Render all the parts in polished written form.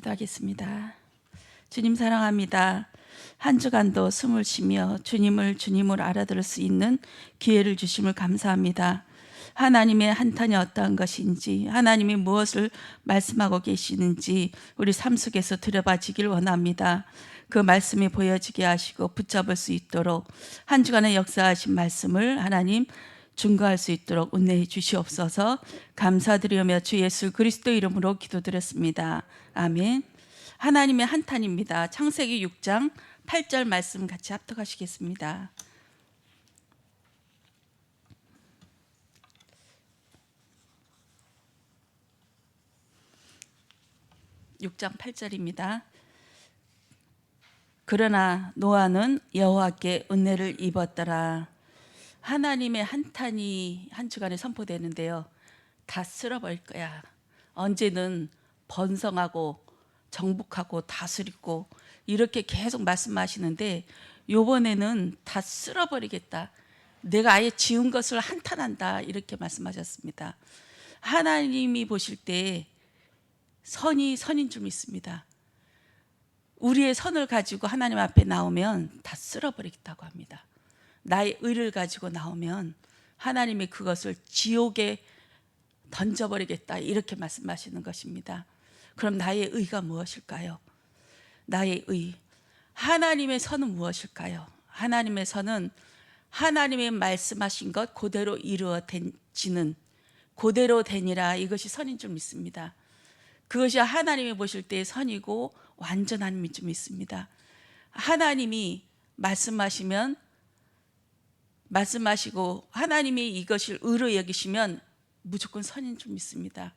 기도하겠습니다. 주님 사랑합니다. 한 주간도 숨을 쉬며 주님을 알아들을 수 있는 기회를 주심을 감사합니다. 하나님의 한탄이 어떠한 것인지, 하나님이 무엇을 말씀하고 계시는지 우리 삶 속에서 들여봐지길 원합니다. 그 말씀이 보여지게 하시고 붙잡을 수 있도록 한 주간의 역사하신 말씀을 하나님 증거할 수 있도록 은혜해 주시옵소서. 감사드리며 주 예수 그리스도 이름으로 기도드렸습니다. 아멘. 하나님의 한탄입니다. 창세기 6장 8절 말씀 같이 합독하시겠습니다. 6장 8절입니다. 그러나 노아는 여호와께 은혜를 입었더라. 하나님의 한탄이 한 주간에 선포되는데요. 다 쓸어버릴 거야. 언제는 번성하고 정복하고 다스리고 이렇게 계속 말씀하시는데 요번에는 다 쓸어버리겠다. 내가 아예 지은 것을 한탄한다. 이렇게 말씀하셨습니다. 하나님이 보실 때 선이 선인 줄 믿습니다. 우리의 선을 가지고 하나님 앞에 나오면 다 쓸어버리겠다고 합니다. 나의 의를 가지고 나오면 하나님이 그것을 지옥에 던져버리겠다 이렇게 말씀하시는 것입니다. 그럼 나의 의가 무엇일까요? 나의 의, 하나님의 선은 무엇일까요? 하나님의 선은 하나님의 말씀하신 것 그대로 이루어지는 그대로 되니라, 이것이 선인 줄 믿습니다. 그것이 하나님이 보실 때의 선이고 완전한 줄 믿습니다. 하나님이 말씀하시고 하나님이 이것을 의로 여기시면 무조건 선인 줄 믿습니다.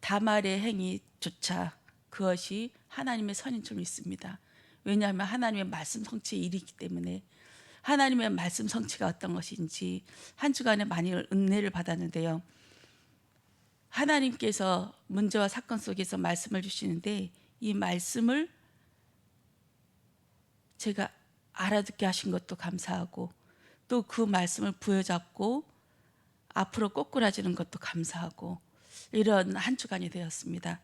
다말의 행위조차 그것이 하나님의 선인 줄 믿습니다. 왜냐하면 하나님의 말씀 성취의 일이기 때문에. 하나님의 말씀 성취가 어떤 것인지 한 주간에 많이 은혜를 받았는데요. 하나님께서 문제와 사건 속에서 말씀을 주시는데 이 말씀을 제가 알아듣게 하신 것도 감사하고 또 그 말씀을 부여잡고 앞으로 꼬꾸라지는 것도 감사하고 이런 한 주간이 되었습니다.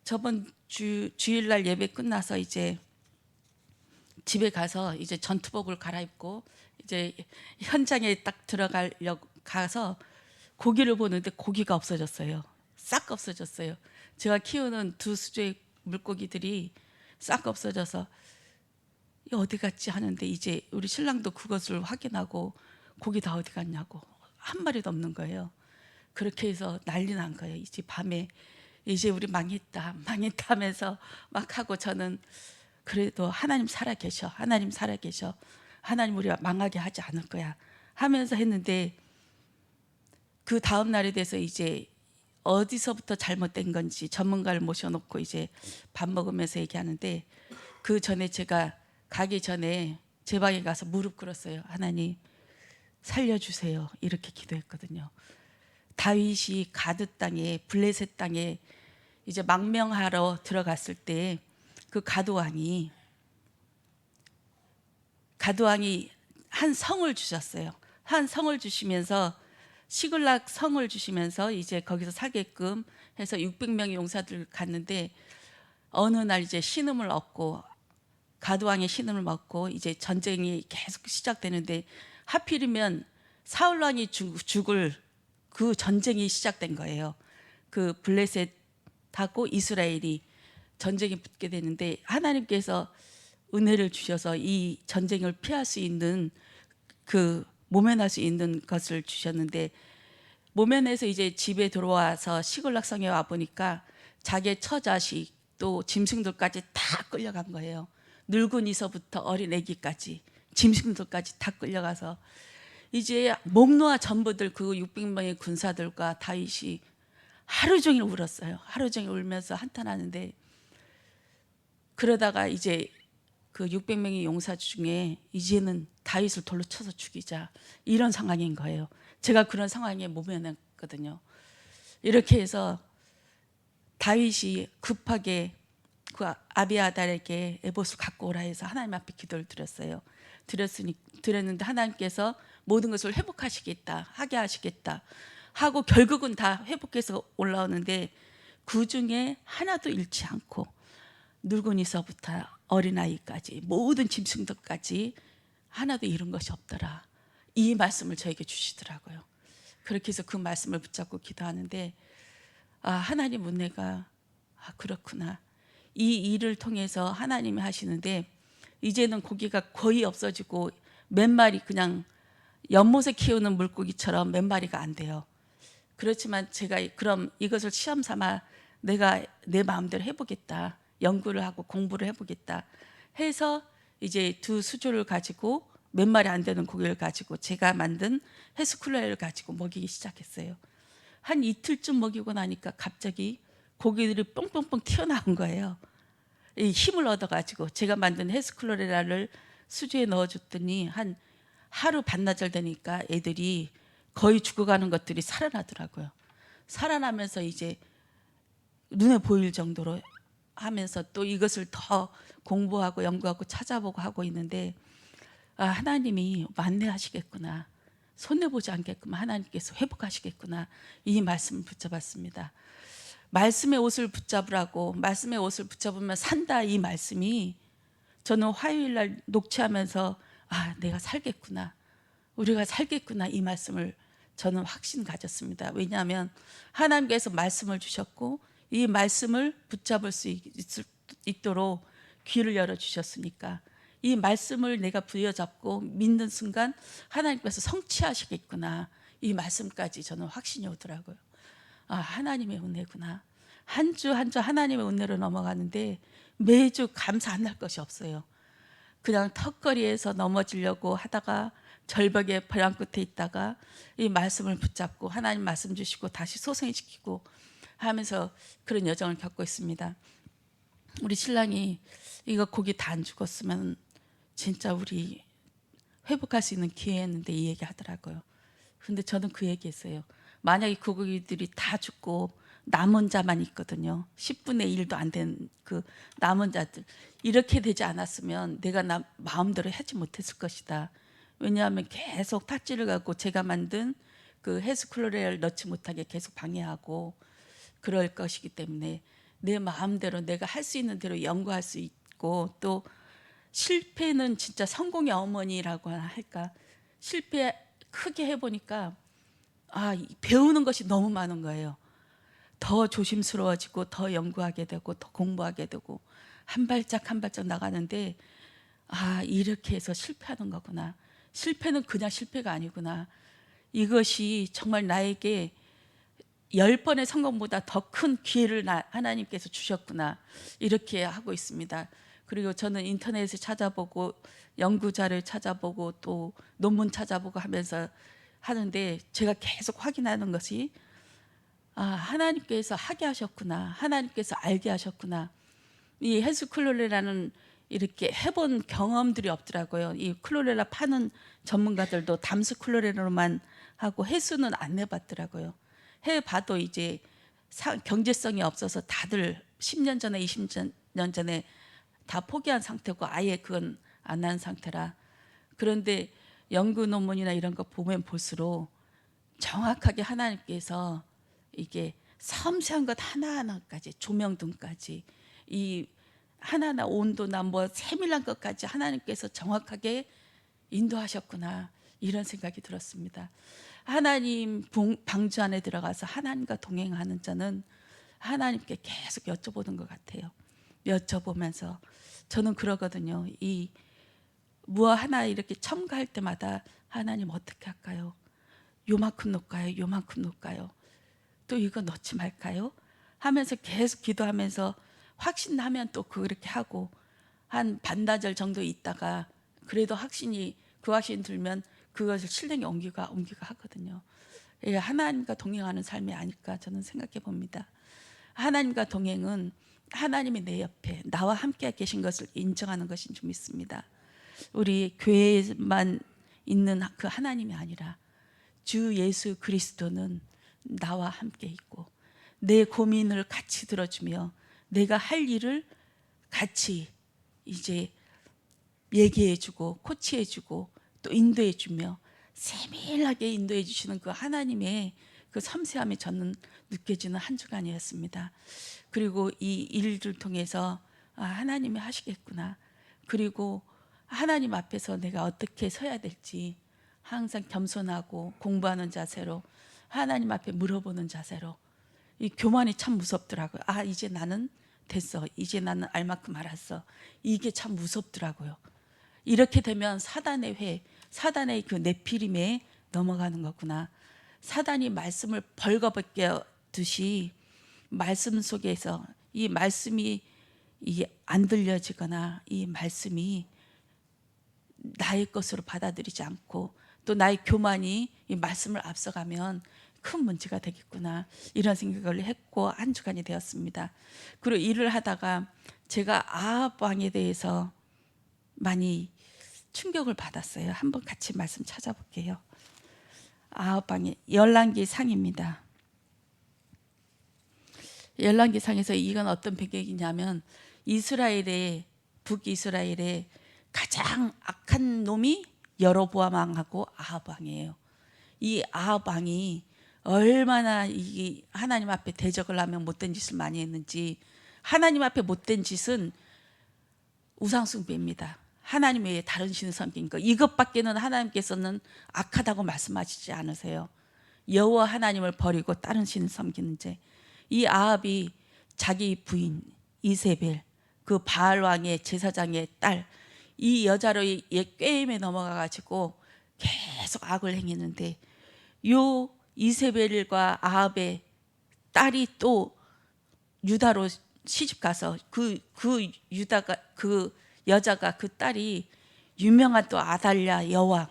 저번 주일날 예배 끝나서 이제 집에 가서 이제 전투복을 갈아입고 이제 현장에 딱 들어가려고 가서 고기를 보는데 고기가 없어졌어요. 싹 없어졌어요. 제가 키우는 두 수조의 물고기들이 싹 없어져서 어디 갔지 하는데 이제 우리 신랑도 그것을 확인하고 고기 다 어디 갔냐고 한 마리도 없는 거예요. 그렇게 해서 난리 난 거예요. 이제 밤에 이제 우리 망했다 하면서 막 하고 저는 그래도 하나님 살아계셔. 하나님 우리가 망하게 하지 않을 거야 하면서 했는데 그 다음 날에 돼서 이제 어디서부터 잘못된 건지 전문가를 모셔놓고 이제 밥 먹으면서 얘기하는데 그 전에 제가 가기 전에 제 방에 가서 무릎 꿇었어요. 하나님 살려주세요 이렇게 기도했거든요. 다윗이 가드 땅에 블레셋 땅에 이제 망명하러 들어갔을 때 그 가드 왕이 한 성을 주셨어요. 한 성을 주시면서 시글락 성을 주시면서 이제 거기서 살게끔 해서 600명의 용사들 갔는데 어느 날 이제 신음을 얻고 가드왕의 신음을 얻고 이제 전쟁이 계속 시작되는데 하필이면 사울 왕이 죽을 그 전쟁이 시작된 거예요. 그 블레셋하고 이스라엘이 전쟁이 붙게 되는데 하나님께서 은혜를 주셔서 이 전쟁을 피할 수 있는 그 모면할 수 있는 것을 주셨는데 모면에서 이제 집에 들어와서 시글락성에 와 보니까 자기의 처자식 또 짐승들까지 다 끌려간 거예요. 늙은이서부터 어린 애기까지 짐승들까지 다 끌려가서 이제 목 놓아 전부들 그 600명의 군사들과 다윗이 하루 종일 울었어요. 하루 종일 울면서 한탄하는데 그러다가 이제 그 600명의 용사 중에 이제는 다윗을 돌로 쳐서 죽이자 이런 상황인 거예요. 제가 그런 상황에 모면했거든요. 이렇게 해서 다윗이 급하게 그 아비아달에게 에봇을 갖고 오라 해서 하나님 앞에 기도를 드렸어요. 드렸는데 하나님께서 모든 것을 하게 하시겠다 하고 결국은 다 회복해서 올라오는데 그 중에 하나도 잃지 않고 늙은이서부터 어린아이까지 모든 짐승들까지 하나도 잃은 것이 없더라. 이 말씀을 저에게 주시더라고요. 그렇게 해서 그 말씀을 붙잡고 기도하는데 하나님 은혜가 그렇구나. 이 일을 통해서 하나님이 하시는데 이제는 고기가 거의 없어지고 몇 마리 그냥 연못에 키우는 물고기처럼 몇 마리가 안 돼요. 그렇지만 제가 그럼 이것을 시험 삼아 내가 내 마음대로 해보겠다. 연구를 하고 공부를 해보겠다 해서 이제 두 수조를 가지고 몇 마리 안 되는 고기를 가지고 제가 만든 해스쿨레를 가지고 먹이기 시작했어요. 한 이틀쯤 먹이고 나니까 갑자기 고기들이 뽕뽕뽕 튀어나온 거예요. 이 힘을 얻어가지고 제가 만든 해스클로레라를 수조에 넣어줬더니 한 하루 반나절 되니까 애들이 거의 죽어가는 것들이 살아나더라고요. 살아나면서 이제 눈에 보일 정도로 하면서 또 이것을 더 공부하고 연구하고 찾아보고 하고 있는데 하나님이 만회하시겠구나. 손해보지 않겠구나. 하나님께서 회복하시겠구나. 이 말씀을 붙잡았습니다. 말씀의 옷을 붙잡으라고, 말씀의 옷을 붙잡으면 산다, 이 말씀이 저는 화요일날 녹취하면서 내가 살겠구나, 우리가 살겠구나, 이 말씀을 저는 확신 가졌습니다. 왜냐하면 하나님께서 말씀을 주셨고 이 말씀을 붙잡을 수 있도록 귀를 열어주셨으니까 이 말씀을 내가 부여잡고 믿는 순간 하나님께서 성취하시겠구나, 이 말씀까지 저는 확신이 오더라고요. 하나님의 은혜구나. 한 주 한 주 하나님의 은혜로 넘어가는데 매주 감사 안 할 것이 없어요. 그냥 턱걸이에서 넘어지려고 하다가 절벽의 벼랑 끝에 있다가 이 말씀을 붙잡고 하나님 말씀 주시고 다시 소생시키고 하면서 그런 여정을 겪고 있습니다. 우리 신랑이 이거 고기 다 안 죽었으면 진짜 우리 회복할 수 있는 기회였는데 이 얘기 하더라고요. 근데 저는 그 얘기했어요. 만약에 그 고기들이 다 죽고 남은 자만 있거든요. 10분의 1도 안 된 그 남은 자들, 이렇게 되지 않았으면 내가 나 마음대로 하지 못했을 것이다. 왜냐하면 계속 탁지를 갖고 제가 만든 그 해스클로레를 넣지 못하게 계속 방해하고 그럴 것이기 때문에 내 마음대로 내가 할 수 있는 대로 연구할 수 있고, 또 실패는 진짜 성공의 어머니라고 할까. 실패 크게 해보니까 배우는 것이 너무 많은 거예요. 더 조심스러워지고 더 연구하게 되고 더 공부하게 되고 한 발짝 한 발짝 나가는데 이렇게 해서 실패하는 거구나. 실패는 그냥 실패가 아니구나. 이것이 정말 나에게 10번의 성공보다 더 큰 기회를 하나님께서 주셨구나. 이렇게 하고 있습니다. 그리고 저는 인터넷에 찾아보고 연구자를 찾아보고 또 논문 찾아보고 하면서 하는데 제가 계속 확인하는 것이 하나님께서 하게 하셨구나. 하나님께서 알게 하셨구나. 이 헬스클로레라는 이렇게 해본 경험들이 없더라고요. 이 클로레라 파는 전문가들도 담수 클로레라로만 하고 해수는 안 해봤더라고요. 해봐도 이제 경제성이 없어서 다들 10년 전에 20년 전에 다 포기한 상태고 아예 그건 안 한 상태라. 그런데 연구 논문이나 이런 거 보면 볼수록 정확하게 하나님께서 이게 섬세한 것 하나하나까지, 조명등까지, 이 하나하나 온도나 뭐 세밀한 것까지 하나님께서 정확하게 인도하셨구나, 이런 생각이 들었습니다. 하나님 방주 안에 들어가서 하나님과 동행하는 자는 하나님께 계속 여쭤보는 것 같아요. 여쭤보면서 저는 그러거든요. 이 무엇 하나 이렇게 첨가할 때마다 하나님 어떻게 할까요? 요만큼 넣을까요? 요만큼 넣을까요? 또 이거 넣지 말까요? 하면서 계속 기도하면서 확신나면 또 그렇게 하고 한 반나절 정도 있다가 그래도 그 확신 들면 그것을 실행에 옮기가 하거든요. 하나님과 동행하는 삶이 아닐까 저는 생각해 봅니다. 하나님과 동행은 하나님이 내 옆에 나와 함께 계신 것을 인정하는 것인 줄 믿습니다. 우리 교회에만 있는 그 하나님이 아니라 주 예수 그리스도는 나와 함께 있고 내 고민을 같이 들어주며 내가 할 일을 같이 이제 얘기해주고 코치해주고 또 인도해주며 세밀하게 인도해 주시는 그 하나님의 그 섬세함이 저는 느껴지는 한 주간이었습니다. 그리고 이 일을 통해서 하나님이 하시겠구나. 그리고 하나님 앞에서 내가 어떻게 서야 될지 항상 겸손하고 공부하는 자세로 하나님 앞에 물어보는 자세로. 이 교만이 참 무섭더라고요. 이제 나는 됐어. 이제 나는 알 만큼 알았어. 이게 참 무섭더라고요. 이렇게 되면 사단의 그 네피림에 넘어가는 거구나. 사단이 말씀을 벌거벗겨듯이 말씀 속에서 이 말씀이 이게 안 들려지거나 이 말씀이 나의 것으로 받아들이지 않고 또 나의 교만이 이 말씀을 앞서가면 큰 문제가 되겠구나, 이런 생각을 했고 한 주간이 되었습니다. 그리고 일을 하다가 제가 아합 왕에 대해서 많이 충격을 받았어요. 한번 같이 말씀 찾아볼게요. 아합 왕의 열왕기 상입니다. 열왕기 상에서 이건 어떤 배경이냐면 북이스라엘의 가장 악한 놈이 여로보암 왕하고 아합 왕이에요. 이 아합 왕이 얼마나 이 하나님 앞에 대적을 하면 못된 짓을 많이 했는지. 하나님 앞에 못된 짓은 우상숭배입니다. 하나님 외에 다른 신을 섬긴 거, 이것밖에는 하나님께서는 악하다고 말씀하시지 않으세요. 여호와 하나님을 버리고 다른 신을 섬기는 죄. 이 아합이 자기 부인 이세벨, 그 바알 왕의 제사장의 딸, 이 여자로 꾀임에 넘어가 가지고 계속 악을 행했는데, 요 이세벨과 아합의 딸이 또 유다로 시집 가서 그 여자가 그 딸이 유명한 또 아달랴 여왕,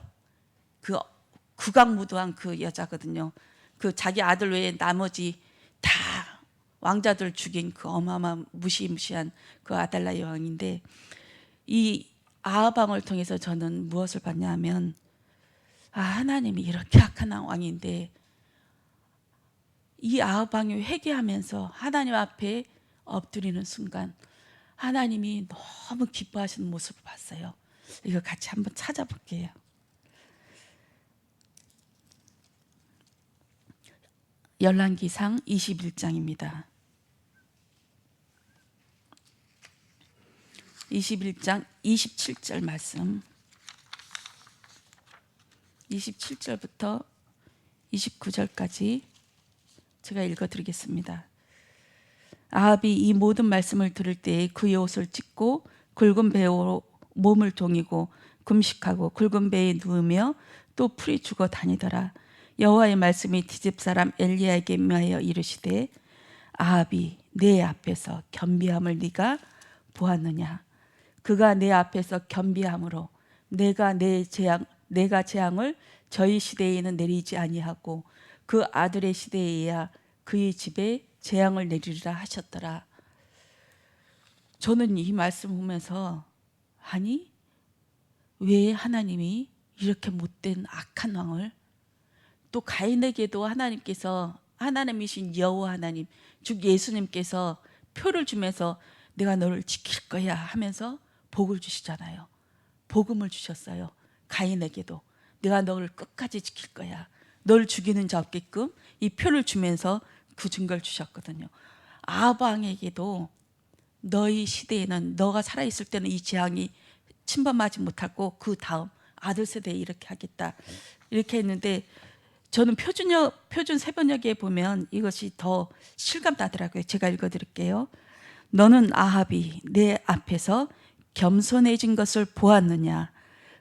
그 극악무도한 그 여자거든요. 그 자기 아들 외에 나머지 다 왕자들 죽인 그 어마어마한 무시무시한 그 아달랴 여왕인데, 이 아합 왕을 통해서 저는 무엇을 봤냐면, 하나님이 이렇게 악한 왕인데 이 아합 왕이 회개하면서 하나님 앞에 엎드리는 순간 하나님이 너무 기뻐하시는 모습을 봤어요. 이거 같이 한번 찾아볼게요. 열왕기상 21장입니다. 21장 27절 말씀, 27절부터 29절까지 제가 읽어드리겠습니다. 아합이 이 모든 말씀을 들을 때에 그의 옷을 찢고 굵은 배로 몸을 동이고 금식하고 굵은 배에 누우며 또 풀이 죽어 다니더라. 여호와의 말씀이 디집 사람 엘리야에게 임하여 이르시되, 아합이 내 앞에서 겸비함을 네가 보았느냐? 그가 내 앞에서 겸비함으로 내가 재앙을 저희 시대에는 내리지 아니하고 그 아들의 시대에야 그의 집에 재앙을 내리리라 하셨더라. 저는 이 말씀 보면서, 아니 왜 하나님이 이렇게 못된 악한 왕을, 또 가인에게도 하나님께서, 하나님이신 여호와 하나님 즉 예수님께서 표를 주면서 내가 너를 지킬 거야 하면서 복을 주시잖아요. 복음을 주셨어요. 가인에게도 내가 너를 끝까지 지킬 거야, 널 죽이는 자 없게끔 이 표를 주면서 그 증거를 주셨거든요. 아합 왕에게도 너희 시대에는, 너가 살아있을 때는 이 재앙이 침범하지 못하고 그 다음 아들 세대에 이렇게 하겠다, 이렇게 했는데, 저는 표준 세번역에 보면 이것이 더 실감나더라고요. 제가 읽어드릴게요. 너는 아합이 내 앞에서 겸손해진 것을 보았느냐?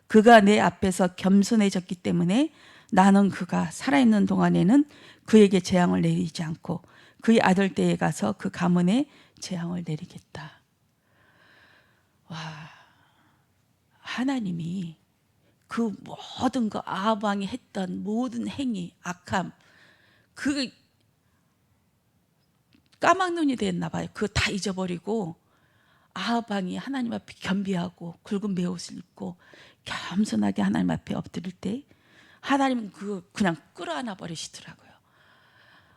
그가 내 앞에서 겸손해졌기 때문에 나는 그가 살아있는 동안에는 그에게 재앙을 내리지 않고 그의 아들 때에 가서 그 가문에 재앙을 내리겠다. 와, 하나님이 그 모든 거, 아합 왕이 했던 모든 행위, 악함, 그 까막눈이 됐나 봐요. 그거 다 잊어버리고 아합 왕이 하나님 앞에 겸비하고 굵은 베옷을 입고 겸손하게 하나님 앞에 엎드릴 때 하나님은 그냥 끌어안아 버리시더라고요.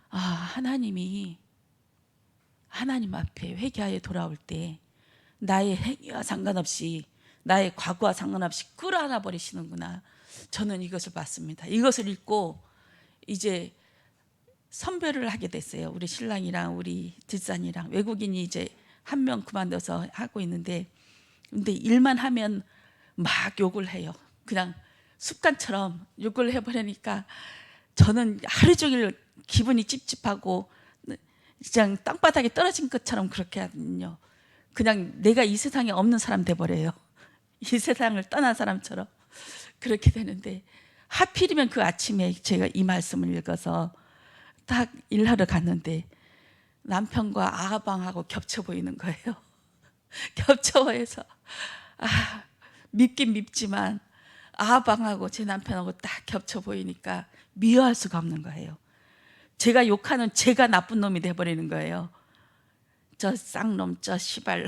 하나님이 하나님 앞에 회개하여 돌아올 때 나의 행위와 상관없이, 나의 과거와 상관없이 끌어안아 버리시는구나. 저는 이것을 봤습니다. 이것을 읽고 이제 선별을 하게 됐어요. 우리 신랑이랑 우리 뒷산이랑 외국인이 이제 한 명 그만둬서 하고 있는데, 근데 일만 하면 막 욕을 해요. 그냥 습관처럼 욕을 해버리니까 저는 하루 종일 기분이 찝찝하고 그냥 땅바닥에 떨어진 것처럼 그렇게 하거든요. 그냥 내가 이 세상에 없는 사람 돼버려요. 이 세상을 떠난 사람처럼 그렇게 되는데, 하필이면 그 아침에 제가 이 말씀을 읽어서 딱 일하러 갔는데 남편과 아방하고 겹쳐 보이는 거예요. 겹쳐 보여서 밉긴 밉지만 아방하고 제 남편하고 딱 겹쳐 보이니까 미워할 수가 없는 거예요. 제가 욕하는 제가 나쁜 놈이 돼버리는 거예요. 저 쌍놈, 저 시발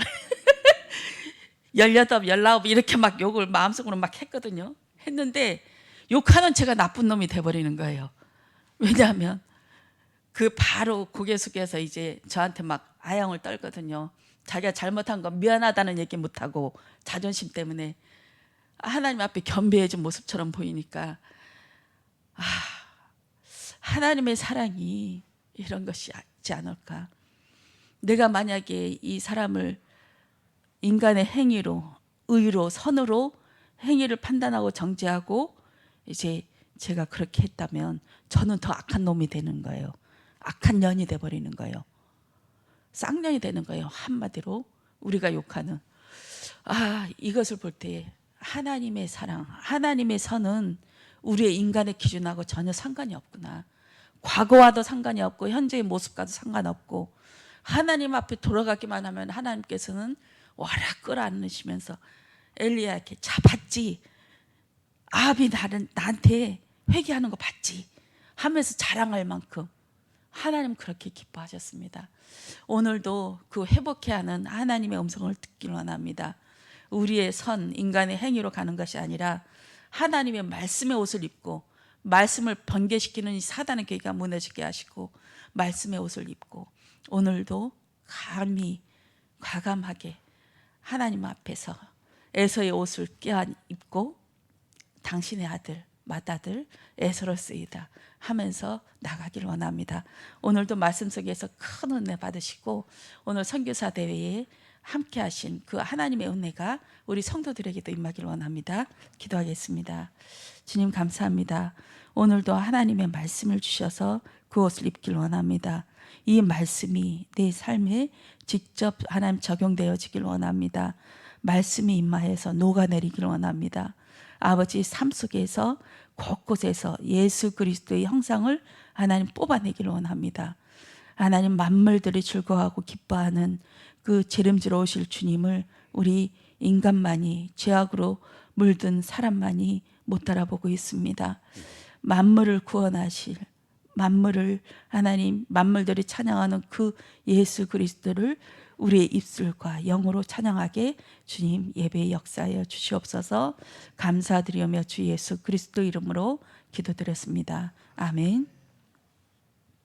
18, 19 이렇게 막 욕을 마음속으로 막 했거든요. 했는데 욕하는 제가 나쁜 놈이 돼버리는 거예요. 왜냐하면 그 바로 고개 숙여서 이제 저한테 막 아양을 떨거든요. 자기가 잘못한 거 미안하다는 얘기 못하고 자존심 때문에 하나님 앞에 겸비해진 모습처럼 보이니까 하나님의 사랑이 이런 것이지 않을까. 내가 만약에 이 사람을 인간의 행위로, 의로, 선으로 행위를 판단하고 정죄하고 이제 제가 그렇게 했다면 저는 더 악한 놈이 되는 거예요. 악한 년이 돼버리는 거예요. 쌍년이 되는 거예요. 한마디로 우리가 욕하는. 이것을 볼 때 하나님의 사랑, 하나님의 선은 우리의 인간의 기준하고 전혀 상관이 없구나. 과거와도 상관이 없고 현재의 모습과도 상관없고 하나님 앞에 돌아가기만 하면 하나님께서는 와락 끌어안으시면서 엘리야에게 자 봤지? 아합이 나한테 회개하는 거 봤지? 하면서 자랑할 만큼 하나님 그렇게 기뻐하셨습니다. 오늘도 그 회복해 하는 하나님의 음성을 듣기를 원합니다. 우리의 선, 인간의 행위로 가는 것이 아니라 하나님의 말씀의 옷을 입고 말씀을 번개시키는 사단의 계기가 무너지게 하시고 말씀의 옷을 입고 오늘도 감히 과감하게 하나님 앞에서 에서의 옷을 껴입고 당신의 아들, 맏아들 에서로쓰이다 하면서 나가기를 원합니다. 오늘도 말씀 속에서 큰 은혜 받으시고 오늘 선교사 대회에 함께 하신 그 하나님의 은혜가 우리 성도들에게도 임하기를 원합니다. 기도하겠습니다. 주님 감사합니다. 오늘도 하나님의 말씀을 주셔서 그 옷을 입기를 원합니다. 이 말씀이 내 삶에 직접 하나님 적용되어지기를 원합니다. 말씀이 임하여서 녹아내리기를 원합니다. 아버지 삶 속에서 곳곳에서 예수 그리스도의 형상을 하나님 뽑아내기를 원합니다. 하나님 만물들이 즐거워하고 기뻐하는 그 재림지러우실 주님을 우리 인간만이 죄악으로 물든 사람만이 못 알아보고 있습니다. 만물을 구원하실 만물을 하나님 만물들이 찬양하는 그 예수 그리스도를 우리의 입술과 영으로 찬양하게 주님 예배의 역사하여 주시옵소서. 감사드리며 주 예수 그리스도 이름으로 기도드렸습니다. 아멘.